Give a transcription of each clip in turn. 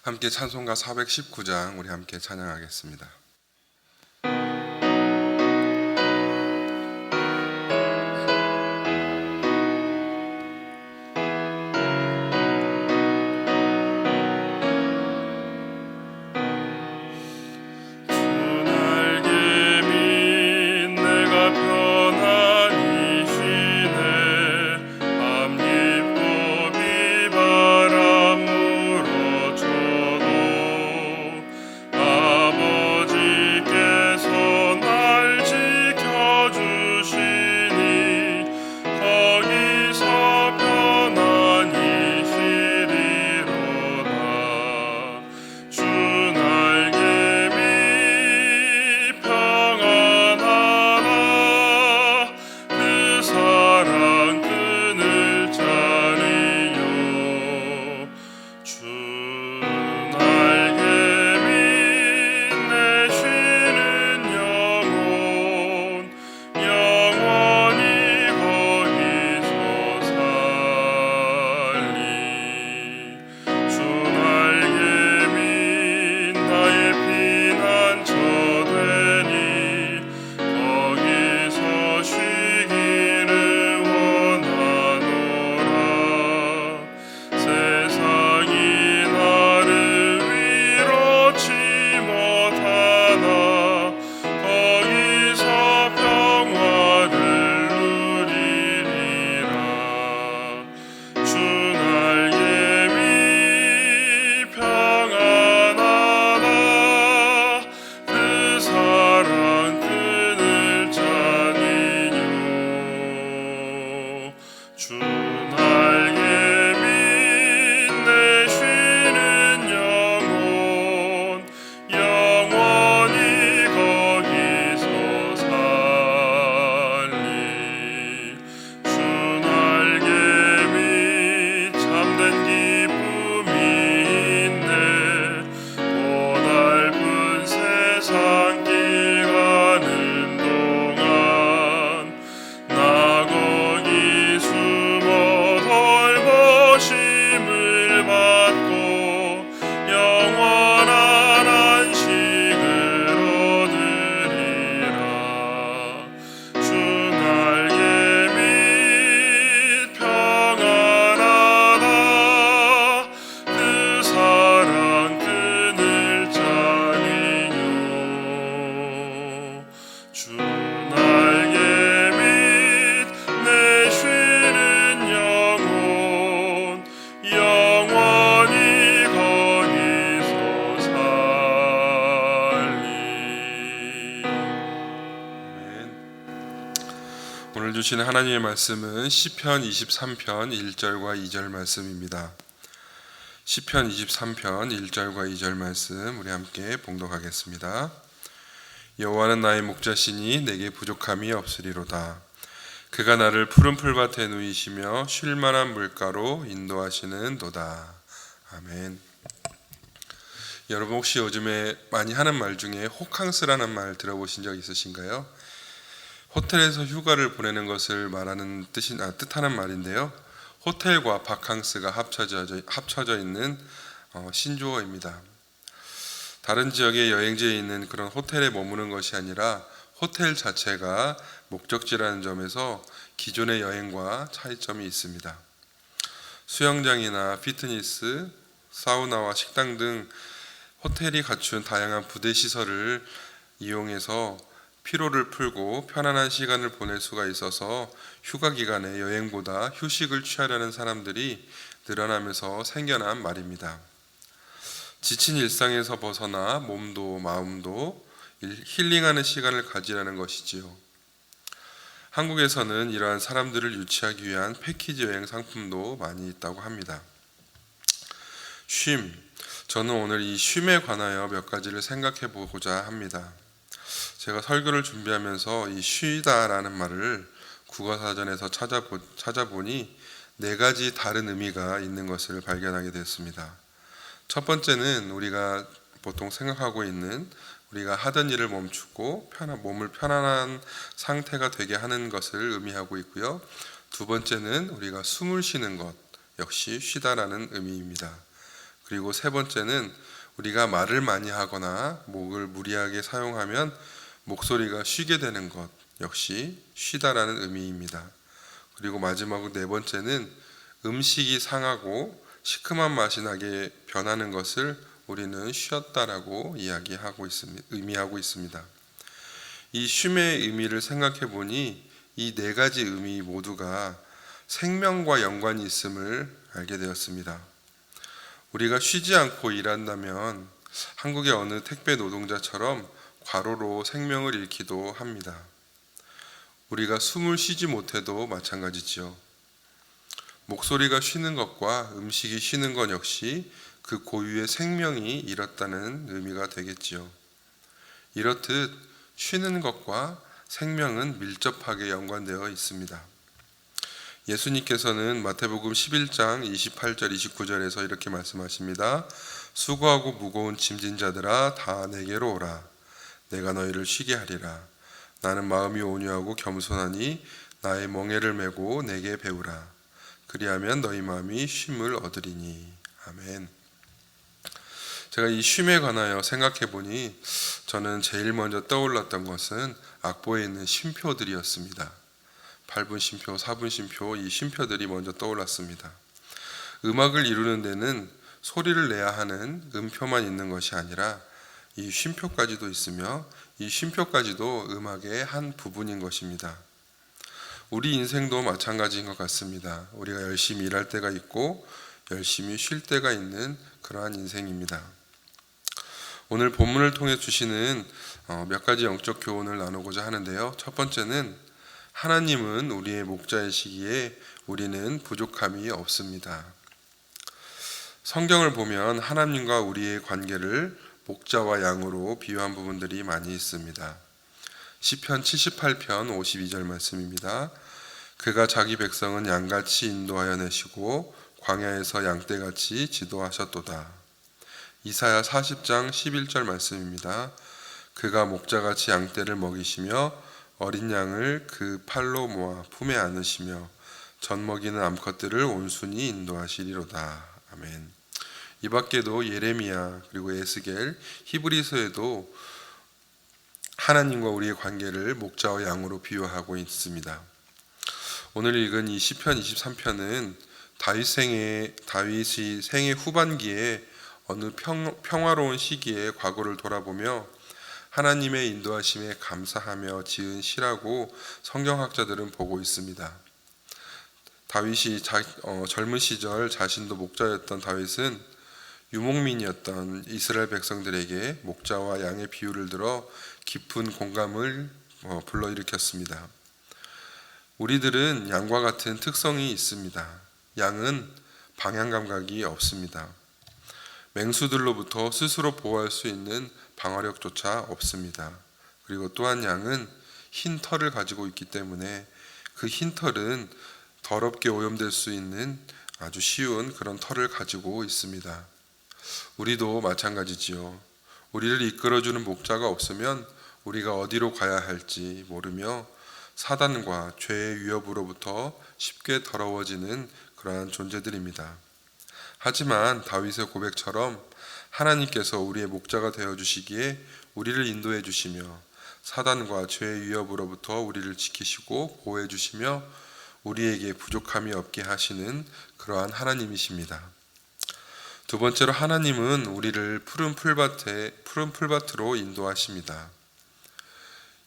함께 찬송가 419장 우리 함께 찬양하겠습니다. 오늘 주시는 하나님의 말씀은 시편 23편 1절과 2절 말씀입니다. 시편 23편 1절과 2절 말씀 우리 함께 봉독하겠습니다. 여호와는 나의 목자시니 내게 부족함이 없으리로다. 그가 나를 푸른 풀밭에 누이시며 쉴 만한 물가로 인도하시는도다. 아멘. 여러분 혹시 요즘에 많이 하는 말 중에 호캉스라는 말 들어보신 적 있으신가요? 호텔에서 휴가를 보내는 것을 말하는 뜻하는 말인데요. 호텔과 바캉스가 합쳐져 있는 신조어입니다. 다른 지역의 여행지에 있는 그런 호텔에 머무는 것이 아니라 호텔 자체가 목적지라는 점에서 기존의 여행과 차이점이 있습니다. 수영장이나 피트니스, 사우나와 식당 등 호텔이 갖춘 다양한 부대 시설을 이용해서 피로를 풀고 편안한 시간을 보낼 수가 있어서 휴가 기간에 여행보다 휴식을 취하려는 사람들이 늘어나면서 생겨난 말입니다. 지친 일상에서 벗어나 몸도 마음도 힐링하는 시간을 가지라는 것이지요. 한국에서는 이러한 사람들을 유치하기 위한 패키지 여행 상품도 많이 있다고 합니다. 쉼, 저는 오늘 이 쉼에 관하여 몇 가지를 생각해 보고자 합니다. 제가 설교를 준비하면서 이 쉬다라는 말을 국어사전에서 찾아보니 4가지 다른 의미가 있는 것을 발견하게 되었습니다. 첫 번째는 우리가 보통 생각하고 있는 우리가 하던 일을 멈추고 몸을 편안한 상태가 되게 하는 것을 의미하고 있고요. 두 번째는 우리가 숨을 쉬는 것, 역시 쉬다라는 의미입니다. 그리고 세 번째는 우리가 말을 많이 하거나 목을 무리하게 사용하면 목소리가 쉬게 되는 것, 역시 쉬다라는 의미입니다. 그리고 마지막으로 네 번째는 음식이 상하고 시큼한 맛이 나게 변하는 것을 우리는 쉬었다라고 의미하고 있습니다. 이 쉼의 의미를 생각해 보니 이 네 가지 의미 모두가 생명과 연관이 있음을 알게 되었습니다. 우리가 쉬지 않고 일한다면 한국의 어느 택배 노동자처럼 과로로 생명을 잃기도 합니다. 우리가 숨을 쉬지 못해도 마찬가지지요. 목소리가 쉬는 것과 음식이 쉬는 것 역시 그 고유의 생명이 잃었다는 의미가 되겠지요. 이렇듯 쉬는 것과 생명은 밀접하게 연관되어 있습니다. 예수님께서는 마태복음 11장 28절 29절에서 이렇게 말씀하십니다. 수고하고 무거운 짐진 자들아 다 내게로 오라. 내가 너희를 쉬게 하리라. 나는 마음이 온유하고 겸손하니 나의 멍에를 메고 내게 배우라. 그리하면 너희 마음이 쉼을 얻으리니. 아멘. 제가 이 쉼에 관하여 생각해 보니 저는 제일 먼저 떠올랐던 것은 악보에 있는 쉼표들이었습니다. 8분 쉼표, 4분 쉼표, 이 쉼표들이 먼저 떠올랐습니다. 음악을 이루는 데는 소리를 내야 하는 음표만 있는 것이 아니라 이 쉼표까지도 있으며 이 쉼표까지도 음악의 한 부분인 것입니다. 우리 인생도 마찬가지인 것 같습니다. 우리가 열심히 일할 때가 있고 열심히 쉴 때가 있는 그러한 인생입니다. 오늘 본문을 통해 주시는 몇 가지 영적 교훈을 나누고자 하는데요. 첫 번째는 하나님은 우리의 목자이시기에 우리는 부족함이 없습니다. 성경을 보면 하나님과 우리의 관계를 목자와 양으로 비유한 부분들이 많이 있습니다. 시편 78편 52절 말씀입니다. 그가 자기 백성은 양같이 인도하여 내시고 광야에서 양떼같이 지도하셨도다. 이사야 40장 11절 말씀입니다. 그가 목자같이 양떼를 먹이시며 어린 양을 그 팔로 모아 품에 안으시며 젖먹이는 암컷들을 온순히 인도하시리로다. 아멘. 이 밖에도 예레미야 그리고 에스겔, 히브리서에도 하나님과 우리의 관계를 목자와 양으로 비유하고 있습니다. 오늘 읽은 이 시편 23편은 다윗이 생애 후반기에 어느 평화로운 시기에 과거를 돌아보며 하나님의 인도하심에 감사하며 지은 시라고 성경학자들은 보고 있습니다. 다윗이 젊은 시절 자신도 목자였던 다윗은 유목민이었던 이스라엘 백성들에게 목자와 양의 비유를 들어 깊은 공감을 불러일으켰습니다. 우리들은 양과 같은 특성이 있습니다. 양은 방향 감각이 없습니다. 맹수들로부터 스스로 보호할 수 있는 방어력조차 없습니다. 그리고 또한 양은 흰 털을 가지고 있기 때문에 그 흰 털은 더럽게 오염될 수 있는 아주 쉬운 그런 털을 가지고 있습니다. 우리도 마찬가지지요. 우리를 이끌어주는 목자가 없으면 우리가 어디로 가야 할지 모르며 사단과 죄의 위협으로부터 쉽게 더러워지는 그러한 존재들입니다. 하지만 다윗의 고백처럼 하나님께서 우리의 목자가 되어주시기에 우리를 인도해 주시며 사단과 죄의 위협으로부터 우리를 지키시고 보호해 주시며 우리에게 부족함이 없게 하시는 그러한 하나님이십니다. 두 번째로 하나님은 우리를 푸른 풀밭으로 인도하십니다.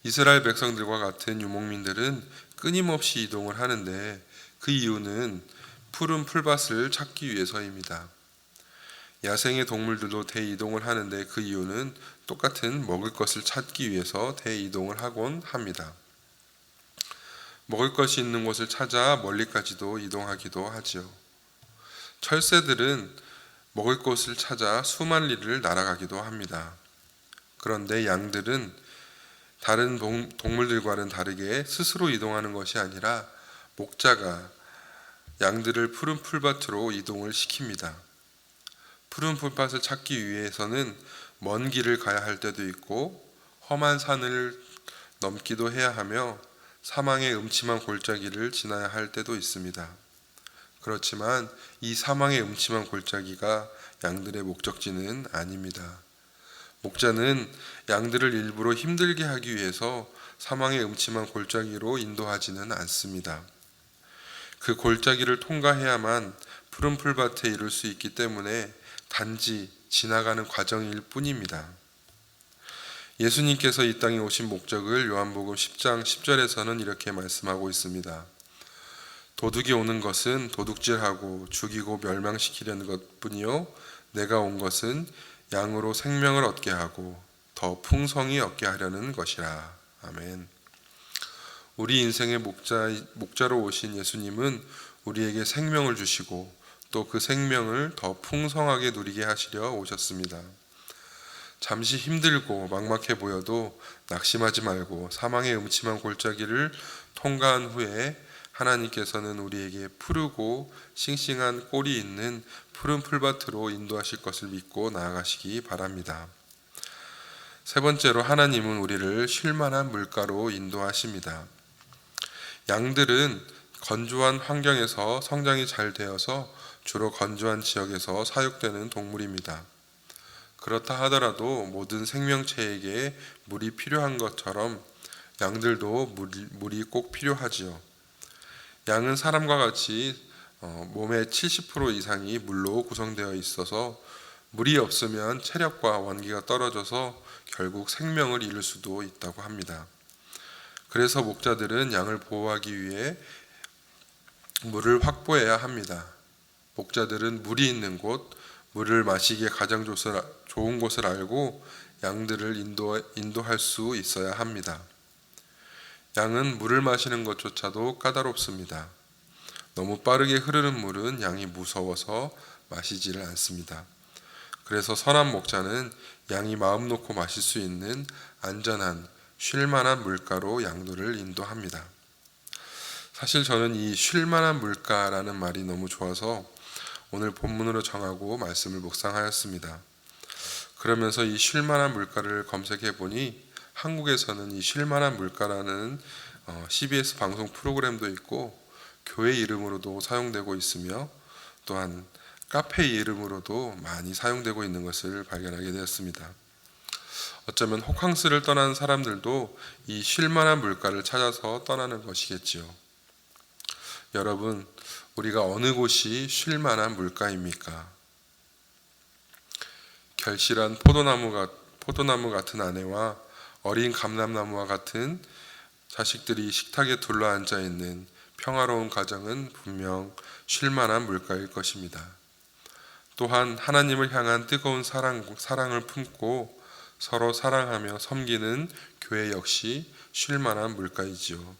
이스라엘 백성들과 같은 유목민들은 끊임없이 이동을 하는데 그 이유는 푸른 풀밭을 찾기 위해서입니다. 야생의 동물들도 대이동을 하는데 그 이유는 똑같은 먹을 것을 찾기 위해서 대이동을 하곤 합니다. 먹을 것이 있는 곳을 찾아 멀리까지도 이동하기도 하지요. 철새들은 먹을 곳을 찾아 수만 리를 날아가기도 합니다. 그런데 양들은 다른 동물들과는 다르게 스스로 이동하는 것이 아니라 목자가 양들을 푸른 풀밭으로 이동을 시킵니다. 푸른 풀밭을 찾기 위해서는 먼 길을 가야 할 때도 있고 험한 산을 넘기도 해야 하며 사망의 음침한 골짜기를 지나야 할 때도 있습니다. 그렇지만 이 사망의 음침한 골짜기가 양들의 목적지는 아닙니다. 목자는 양들을 일부러 힘들게 하기 위해서 사망의 음침한 골짜기로 인도하지는 않습니다. 그 골짜기를 통과해야만 푸른 풀밭에 이를 수 있기 때문에 단지 지나가는 과정일 뿐입니다. 예수님께서 이 땅에 오신 목적을 요한복음 10장 10절에서는 이렇게 말씀하고 있습니다. 도둑이 오는 것은 도둑질하고 죽이고 멸망시키려는 것뿐이요 내가 온 것은 양으로 생명을 얻게 하고 더 풍성히 얻게 하려는 것이라. 아멘. 우리 인생의 목자로 오신 예수님은 우리에게 생명을 주시고 또 그 생명을 더 풍성하게 누리게 하시려 오셨습니다. 잠시 힘들고 막막해 보여도 낙심하지 말고 사망의 음침한 골짜기를 통과한 후에 하나님께서는 우리에게 푸르고 싱싱한 꼴이 있는 푸른 풀밭으로 인도하실 것을 믿고 나아가시기 바랍니다. 세 번째로 하나님은 우리를 쉴만한 물가로 인도하십니다. 양들은 건조한 환경에서 성장이 잘 되어서 주로 건조한 지역에서 사육되는 동물입니다. 그렇다 하더라도 모든 생명체에게 물이 필요한 것처럼 양들도 물이 꼭 필요하지요. 양은 사람과 같이 몸의 70% 이상이 물로 구성되어 있어서 물이 없으면 체력과 원기가 떨어져서 결국 생명을 잃을 수도 있다고 합니다. 그래서 목자들은 양을 보호하기 위해 물을 확보해야 합니다. 목자들은 물이 있는 곳, 물을 마시기에 가장 좋은 곳을 알고 양들을 인도할 수 있어야 합니다. 양은 물을 마시는 것조차도 까다롭습니다. 너무 빠르게 흐르는 물은 양이 무서워서 마시지를 않습니다. 그래서 선한 목자는 양이 마음 놓고 마실 수 있는 안전한 쉴만한 물가로 양들을 인도합니다. 사실 저는 이 쉴만한 물가라는 말이 너무 좋아서 오늘 본문으로 정하고 말씀을 묵상하였습니다. 그러면서 이 쉴만한 물가를 검색해 보니 한국에서는 이 쉴만한 물가라는 CBS 방송 프로그램도 있고 교회 이름으로도 사용되고 있으며 또한 카페 이름으로도 많이 사용되고 있는 것을 발견하게 되었습니다. 어쩌면 호캉스를 떠난 사람들도 이 쉴만한 물가를 찾아서 떠나는 것이겠지요. 여러분, 우리가 어느 곳이 쉴만한 물가입니까? 결실한 포도나무 같은 아내와 어린 감람나무와 같은 자식들이 식탁에 둘러앉아 있는 평화로운 가정은 분명 쉴만한 물가일 것입니다. 또한 하나님을 향한 뜨거운 사랑을 품고 서로 사랑하며 섬기는 교회 역시 쉴만한 물가이지요.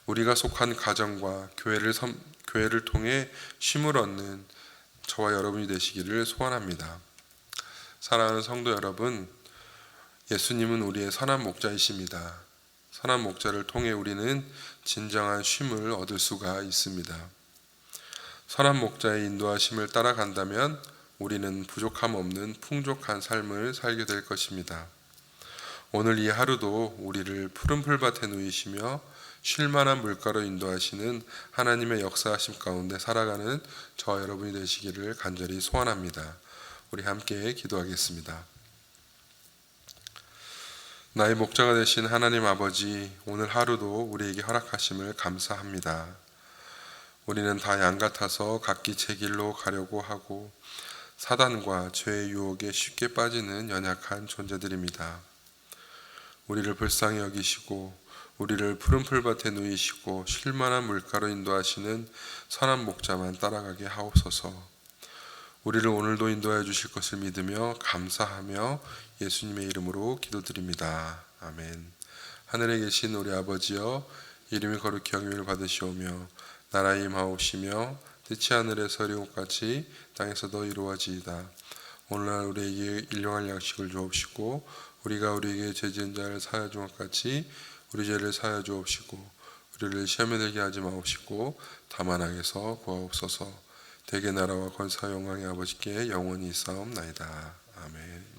우리가 속한 가정과 교회를 통해 쉼을 얻는 저와 여러분이 되시기를 소원합니다. 사랑하는 성도 여러분, 예수님은 우리의 선한 목자이십니다. 선한 목자를 통해 우리는 진정한 쉼을 얻을 수가 있습니다. 선한 목자의 인도하심을 따라간다면 우리는 부족함 없는 풍족한 삶을 살게 될 것입니다. 오늘 이 하루도 우리를 푸른 풀밭에 누이시며 쉴만한 물가로 인도하시는 하나님의 역사하심 가운데 살아가는 저와 여러분이 되시기를 간절히 소원합니다. 우리 함께 기도하겠습니다. 나의 목자가 되신 하나님 아버지, 오늘 하루도 우리에게 허락하심을 감사합니다. 우리는 다 양 같아서 각기 제 길로 가려고 하고 사단과 죄의 유혹에 쉽게 빠지는 연약한 존재들입니다. 우리를 불쌍히 여기시고 우리를 푸른 풀밭에 누이시고 쉴만한 물가로 인도하시는 선한 목자만 따라가게 하옵소서. 우리를 오늘도 인도하여 주실 것을 믿으며 감사하며 예수님의 이름으로 기도드립니다. 아멘. 하늘에 계신 우리 아버지여, 이름이 거룩히 여김을 받으시오며 나라의 임하옵시며 뜻이 하늘에서 이루어진 것 같이 땅에서도 이루어지이다. 오늘날 우리에게 일용할 양식을 주옵시고 우리가 우리에게 죄 지은 자를 사하여 준 것 같이 우리 죄를 사하여 주옵시고 우리를 시험에 들게 하지 마옵시고 다만 악에서 구하옵소서. 대개 나라와 권사 영광의 아버지께 영원히 있사옵나이다. 아멘.